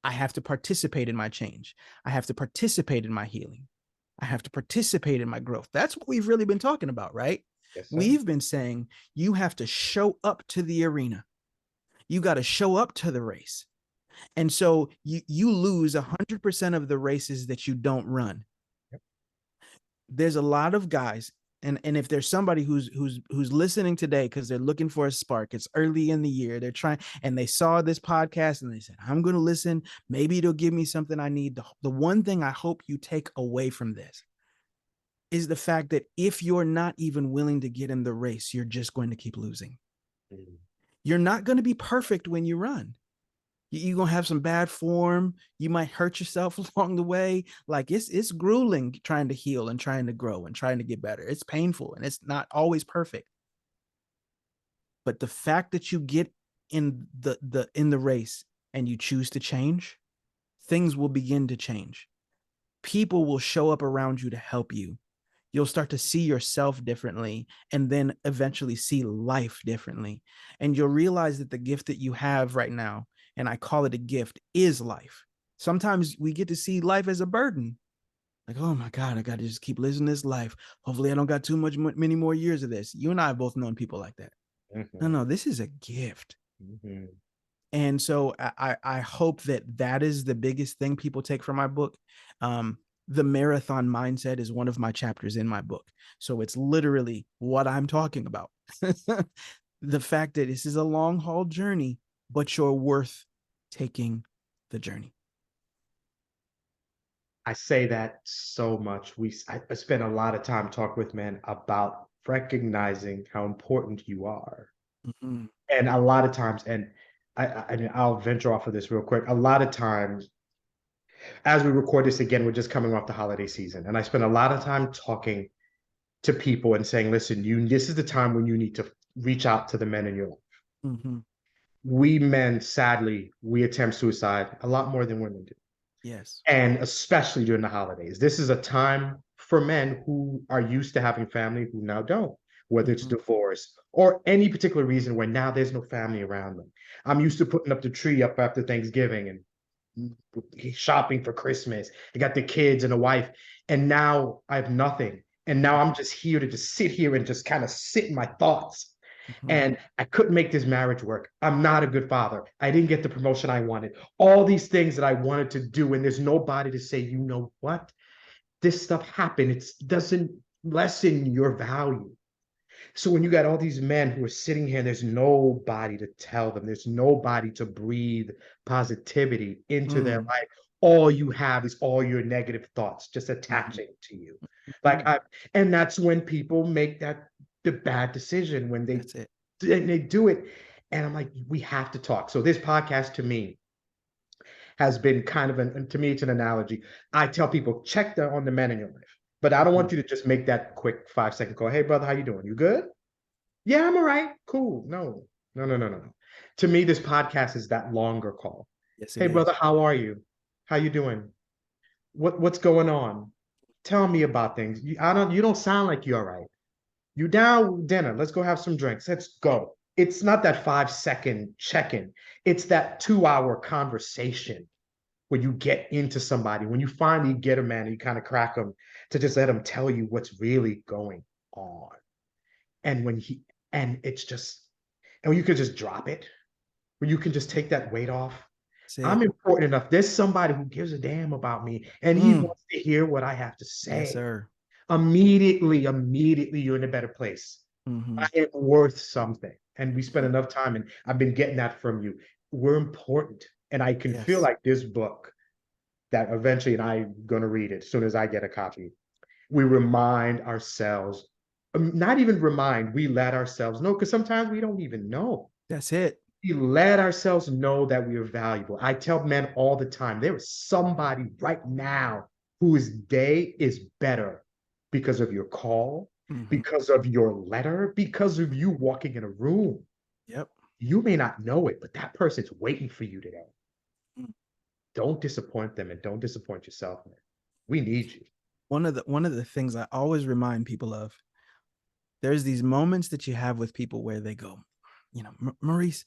I have to participate in my change. I have to participate in my healing. I have to participate in my growth. That's what we've really been talking about, right? Yes, sir. We've been saying you have to show up to the arena. You got to show up to the race. And so you lose 100% of the races that you don't run. Yep. There's a lot of guys, and if there's somebody who's listening today because they're looking for a spark, it's early in the year, they're trying, and they saw this podcast and they said, I'm going to listen, maybe it'll give me something I need. The one thing I hope you take away from this is the fact that if you're not even willing to get in the race, you're just going to keep losing. Mm-hmm. You're not going to be perfect when you run. You're going to have some bad form. You might hurt yourself along the way. Like it's grueling trying to heal and trying to grow and trying to get better. It's painful and it's not always perfect. But the fact that you get in the race and you choose to change, things will begin to change. People will show up around you to help you. You'll start to see yourself differently and then eventually see life differently. And you'll realize that the gift that you have right now, and I call it a gift, is life. Sometimes we get to see life as a burden. Like, oh my God, I got to just keep living this life. Hopefully I don't got many more years of this. You and I have both known people like that. Mm-hmm. No, this is a gift. Mm-hmm. And so I hope that is the biggest thing people take from my book. The marathon mindset is one of my chapters in my book. So it's literally what I'm talking about. The fact that this is a long haul journey, but you're worth taking the journey. I say that so much. I spend a lot of time talking with men about recognizing how important you are. Mm-hmm. And a lot of times, and I'll venture off of this real quick. A lot of times, as we record this again, we're just coming off the holiday season. And I spend a lot of time talking to people and saying, listen, this is the time when you need to reach out to the men in your life. Mm-hmm. We men, sadly, we attempt suicide a lot more than women do. Yes. And especially during the holidays. This is a time for men who are used to having family who now don't, whether it's divorce or any particular reason where now there's no family around them. I'm used to putting up the tree up after Thanksgiving and shopping for Christmas. I got the kids and a wife, and now I have nothing. And now I'm just here to just sit here and just kind of sit in my thoughts. Mm-hmm. And I couldn't make this marriage work. I'm not a good father. I didn't get the promotion I wanted. All these things that I wanted to do, and there's nobody to say, you know what? This stuff happened. It doesn't lessen your value. So when you got all these men who are sitting here, there's nobody to tell them, there's nobody to breathe positivity into their life. All you have is all your negative thoughts just attaching to you. And that's when people make the bad decision when they do it. And I'm like, we have to talk. So this podcast to me has been kind of to me, it's an analogy. I tell people, check on the men in your life. But I don't want you to just make that quick 5-second call. Hey, brother, how you doing? You good? Yeah, I'm all right. Cool. No. To me, this podcast is that longer call. Yes, hey, brother, how are you? How you doing? What's going on? Tell me about things. You don't sound like you're all right. You down with dinner? Let's go have some drinks. Let's go. It's not that 5-second check-in. It's that 2-hour conversation where you get into somebody, when you finally get a man and you kind of crack them to just let him tell you what's really going on. And And it's just, and you can just drop it, where you can just take that weight off. That's I'm it. important enough. There's somebody who gives a damn about me, and he Mm. wants to hear what I have to Yes, say. sir. Immediately, you're in a better place. Mm-hmm. I am worth something. And we spend enough time, and I've been getting that from you. We're important. And I can feel Yes. like this book that eventually, and I'm going to read it as soon as I get a copy, we remind ourselves, not even remind, we let ourselves know, because sometimes we don't even know. That's it. We let ourselves know that we are valuable. I tell men all the time, there is somebody right now whose day is better because of your call, Mm-hmm. because of your letter, because of you walking in a room. Yep. You may not know it, but that person's waiting for you today. Mm. Don't disappoint them and don't disappoint yourself, man. We need you. One of the things I always remind people of, there's these moments that you have with people where they go, Maurice,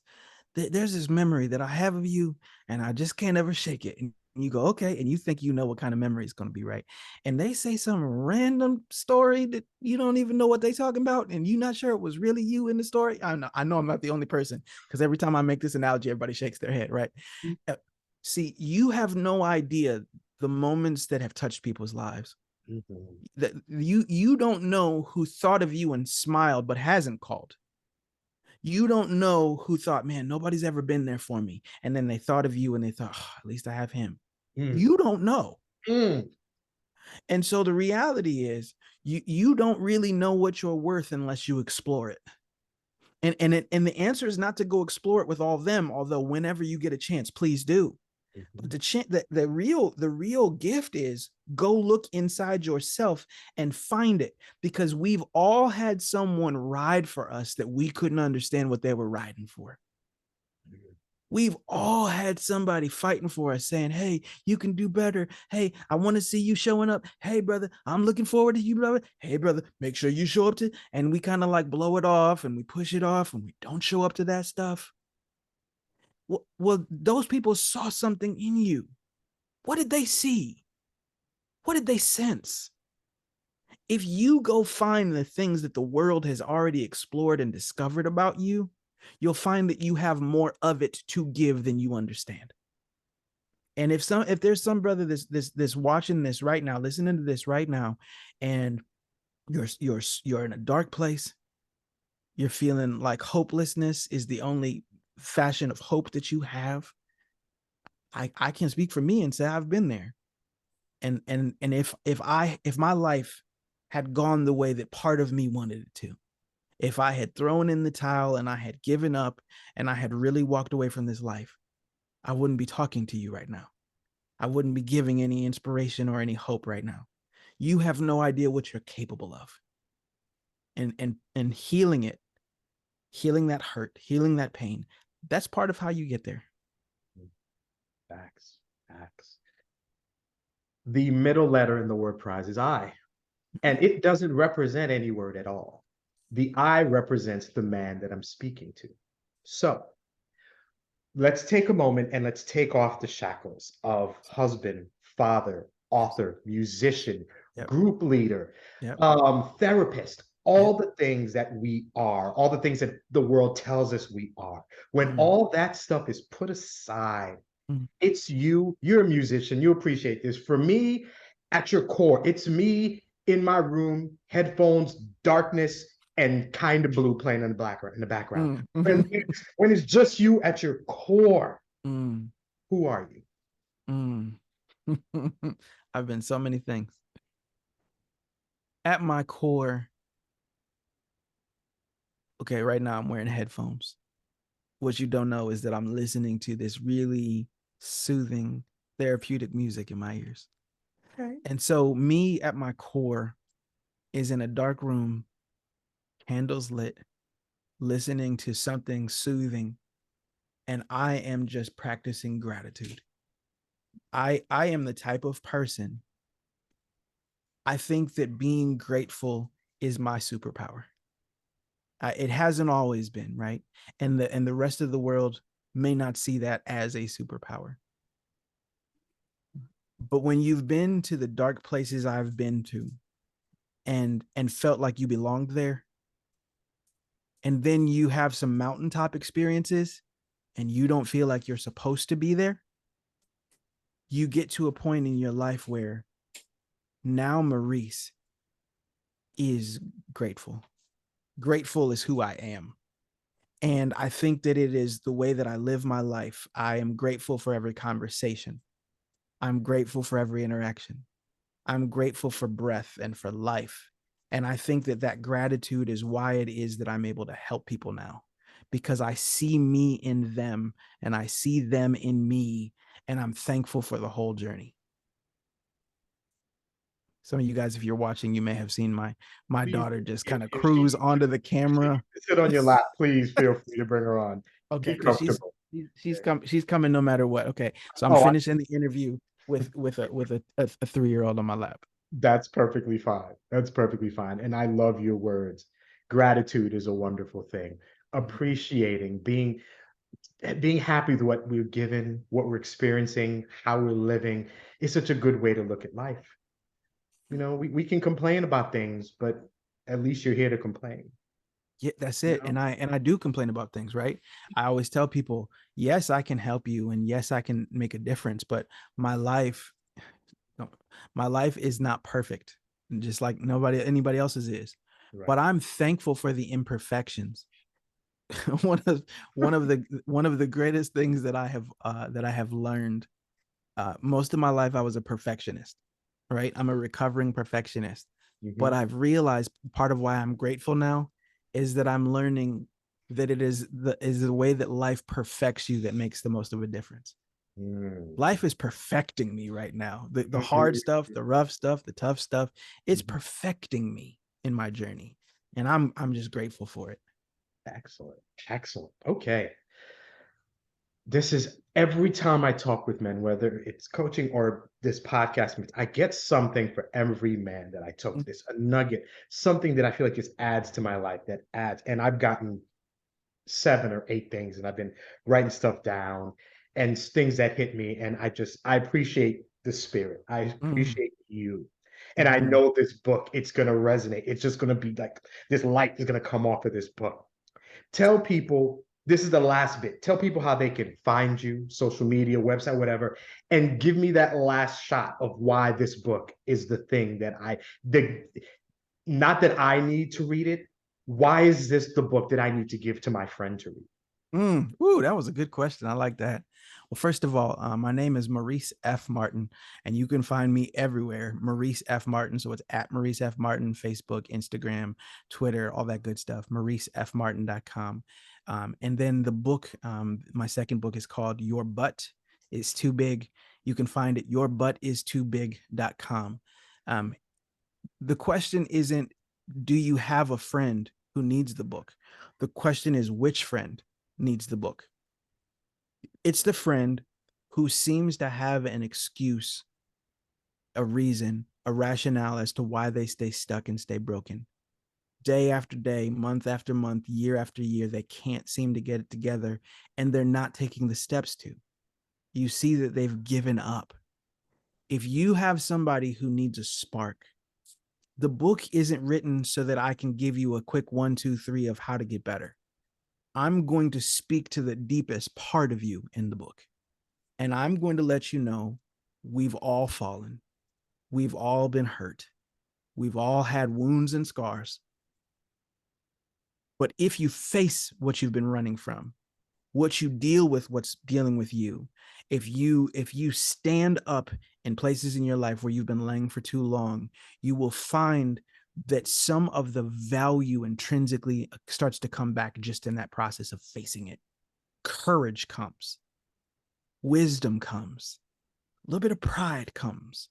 there's this memory that I have of you, and I just can't ever shake it. And you go, okay, and you think you know what kind of memory it's going to be, right? And they say some random story that you don't even know what they're talking about, and you're not sure it was really you in the story. I know I'm not the only person, because every time I make this analogy, everybody shakes their head, right? Uh, See, you have no idea the moments that have touched people's lives. Mhm. That you don't know who thought of you and smiled but hasn't called. You don't know who thought, man, nobody's ever been there for me, and then they thought of you and they thought, oh, at least I have him. Mm. You don't know. Mm. And so the reality is, you don't really know what you're worth unless you explore it. And the answer is not to go explore it with all of them, although whenever you get a chance, please do. But Mhm. the real gift is go look inside yourself and find it, because we've all had someone ride for us that we couldn't understand what they were riding for. We've all had somebody fighting for us, saying, hey, you can do better. Hey, I want to see you showing up. Hey, brother, I'm looking forward to you, brother. Hey, brother, make sure you show up to, and we kind of like blow it off and we push it off and we don't show up to that stuff. Well, those people saw something in you. What did they see? What did they sense? If you go find the things that the world has already explored and discovered about you, you'll find that you have more of it to give than you understand. And if there's some brother this watching this right now, listening to this right now, and you're in a dark place, you're feeling like hopelessness is the only fashion of hope that you have, I can speak for me and say I've been there. And if my life had gone the way that part of me wanted it to, if I had thrown in the towel and I had given up and I had really walked away from this life, I wouldn't be talking to you right now. I wouldn't be giving any inspiration or any hope right now. You have no idea what you're capable of. And healing it, healing that hurt, healing that pain, that's part of how you get there. Facts. Facts. The middle letter in the word prize is I, and it doesn't represent any word at all. The I represents the man that I'm speaking to. So let's take a moment and let's take off the shackles of husband, father, Yes. author, musician, Yep. group leader, Yep. therapist, Yep. all the things that we are, all the things that the world tells us we are. When Mm. all that stuff is put aside, Mm. it's you, you're a musician, you appreciate this. For me, at your core, it's me in my room, headphones, darkness, and kind of blue playing in the background. Mm. When it's just you at your core, Mm. who are you? Mm. I've been so many things. At my core, okay, right now I'm wearing headphones. What you don't know is that I'm listening to this really soothing, therapeutic music in my ears. Okay. And so, me at my core is in a dark room, candles lit, listening to something soothing, and I am just practicing gratitude. I am the type of person, I think that being grateful is my superpower. It hasn't always been, right? And the rest of the world may not see that as a superpower. But when you've been to the dark places I've been to, and felt like you belonged there, and then you have some mountaintop experiences and you don't feel like you're supposed to be there, you get to a point in your life where now Maurice is grateful. Grateful is who I am. And I think that it is the way that I live my life. I am grateful for every conversation. I'm grateful for every interaction. I'm grateful for breath and for life. And I think that that gratitude is why it is that I'm able to help people now, because I see me in them and I see them in me, and I'm thankful for the whole journey. Some of you guys, if you're watching, you may have seen my Please, daughter just if, kind of if she cruise onto the camera. sit on your lap, please feel free to bring her on. Okay, Get because comfortable. she's coming no matter what. Okay, so I'm Oh, finishing the interview with a 3-year-old on my lap. that's perfectly fine. That's perfectly fine. And I love your words. Gratitude is a wonderful thing. Appreciating, being happy with what we're given, what we're experiencing, how we're living is such a good way to look at life. You know, we can complain about things, but at least you're here to complain. Yeah, that's You it. know? And I do complain about things, right? I always tell people, yes, I can help you, and yes, I can make a difference, but my life, no, my life is not perfect, just like anybody else's is. Right. But I'm thankful for the imperfections. one of one of the greatest things that I have learned. Most of my life, I was a perfectionist, right? I'm a recovering perfectionist, but Mhm. I've realized part of why I'm grateful now is that I'm learning that it is the way that life perfects you that makes the most of a difference. Mm. Life is perfecting me right now. The hard Mhm. stuff, the rough stuff, the tough stuff, it's Mhm. perfecting me in my journey. And I'm just grateful for it. Excellent. Excellent. Okay. This is every time I talk with men, whether it's coaching or this podcast, I get something for every man that I talk to. This a nugget, something that I feel like just adds to my life, that adds. And I've gotten 7 or 8 things, and I've been writing stuff down and things that hit me. And I appreciate the spirit. I Mm, appreciate you. And I mhm. know this book, it's gonna resonate. It's just gonna be like this light is gonna come off of this book. Tell people, this is the last bit. Tell people how they can find you, social media, website, whatever, and give me that last shot of why this book is the thing that not that I need to read it. Why is this the book that I need to give to my friend to read? Ooh, that was a good question. I like that. Well, first of all, my name is Maurice F. Martin, and you can find me everywhere, Maurice F. Martin. So it's at Maurice F. Martin, Facebook, Instagram, Twitter, all that good stuff, mauricefmartin.com. And then the book, my second book is called Your Butt is Too Big. You can find it yourbuttistoobig.com. Um, the question isn't, do you have a friend who needs the book? The question is, which friend needs the book? It's the friend who seems to have an excuse, a reason, a rationale as to why they stay stuck and stay broken. Day after day, month after month, year after year, they can't seem to get it together, and they're not taking the steps to. You see that they've given up. If you have somebody who needs a spark, the book isn't written so that I can give you a quick 1, 2, 3 of how to get better. I'm going to speak to the deepest part of you in the book. And I'm going to let you know we've all fallen. We've all been hurt. We've all had wounds and scars. But if you face what you've been running from, what you deal with, what's dealing with you, if you stand up in places in your life where you've been laying for too long, you will find that some of the value intrinsically starts to come back just in that process of facing it. Courage comes, wisdom comes, a little bit of pride comes,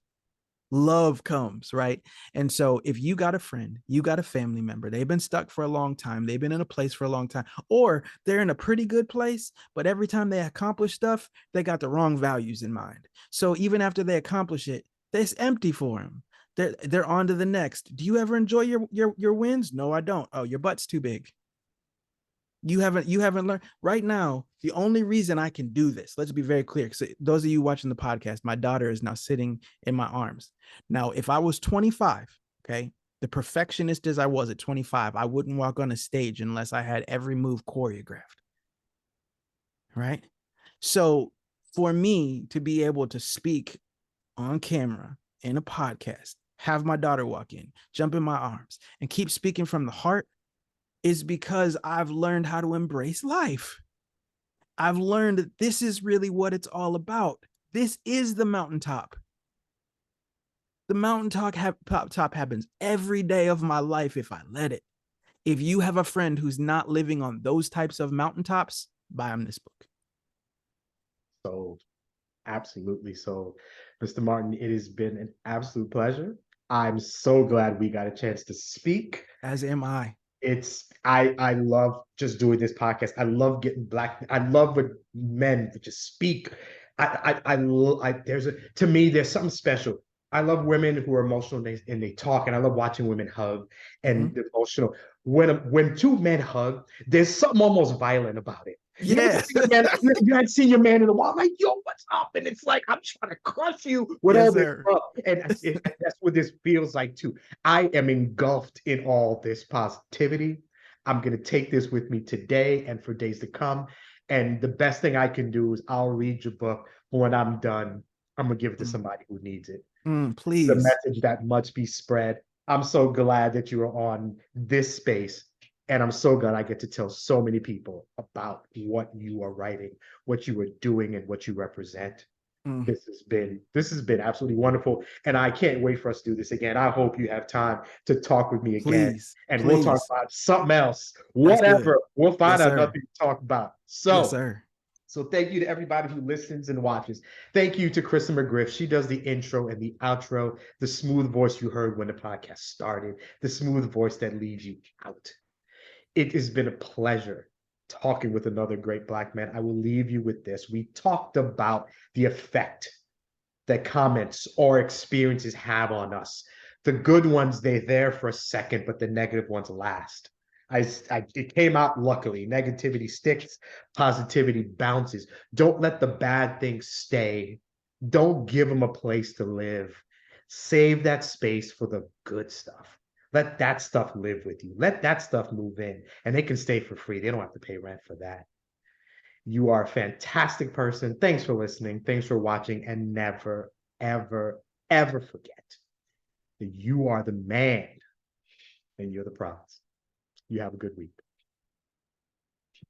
love comes, right? And so if you got a friend, you got a family member, they've been stuck for a long time, they've been in a place for a long time, or they're in a pretty good place, but every time they accomplish stuff, they got the wrong values in mind. So even after they accomplish it, it's empty for them. They're on to the next. Do you ever enjoy your wins? No, I don't. Oh, your butt's too big. You haven't learned. Right now, the only reason I can do this, let's be very clear, because those of you watching the podcast, my daughter is now sitting in my arms. Now if I was 25, okay, The perfectionist as I was at 25, I wouldn't walk on a stage unless I had every move choreographed. Right? So for me to be able to speak on camera in a podcast, have my daughter walk in, jump in my arms, and keep speaking from the heart is because I've learned how to embrace life. I've learned that this is really what it's all about. This is the mountaintop. The mountaintop happens every day of my life if I let it. If you have a friend who's not living on those types of mountaintops, buy them this book. Sold. Absolutely sold. Mr. Martin, it has been an absolute pleasure. I'm so glad we got a chance to speak. As am I. I love just doing this podcast. I love getting black. I love when men just speak. To me, there's something special. I love women who are emotional and they talk, and I love watching women hug and emotional. When two men hug, there's something almost violent about it. Yes. You had seen your man in the wall, like, yo, what's up? And it's like, I'm trying to crush you with all this love. And that's what this feels like too. I am engulfed in all this positivity. I'm going to take this with me today and for days to come. And the best thing I can do is I'll read your book. But when I'm done, I'm going to give it to somebody who needs it. Please. The message that must be spread. I'm so glad that you are on this space. And I'm so glad I get to tell so many people about what you are writing, what you are doing, and what you represent. This has been absolutely wonderful. And I can't wait for us to do this again. I hope you have time to talk with me again. We'll talk about something else. Whatever. We'll find out nothing to talk about. So thank you to everybody who listens and watches. Thank you to Kristen McGriff. She does the intro and the outro, the smooth voice you heard when the podcast started, the smooth voice that leaves you out. It has been a pleasure talking with another great Black man. I will leave you with this. We talked about the effect that comments or experiences have on us. The good ones, they're there for a second, but the negative ones last. It came out luckily. Negativity sticks, positivity bounces. Don't let the bad things stay. Don't give them a place to live. Save that space for the good stuff. Let that stuff live with you. Let that stuff move in, and they can stay for free. They don't have to pay rent for that. You are a fantastic person. Thanks for listening. Thanks for watching. And never, ever, ever forget that you are the man and you're the prize. You have a good week.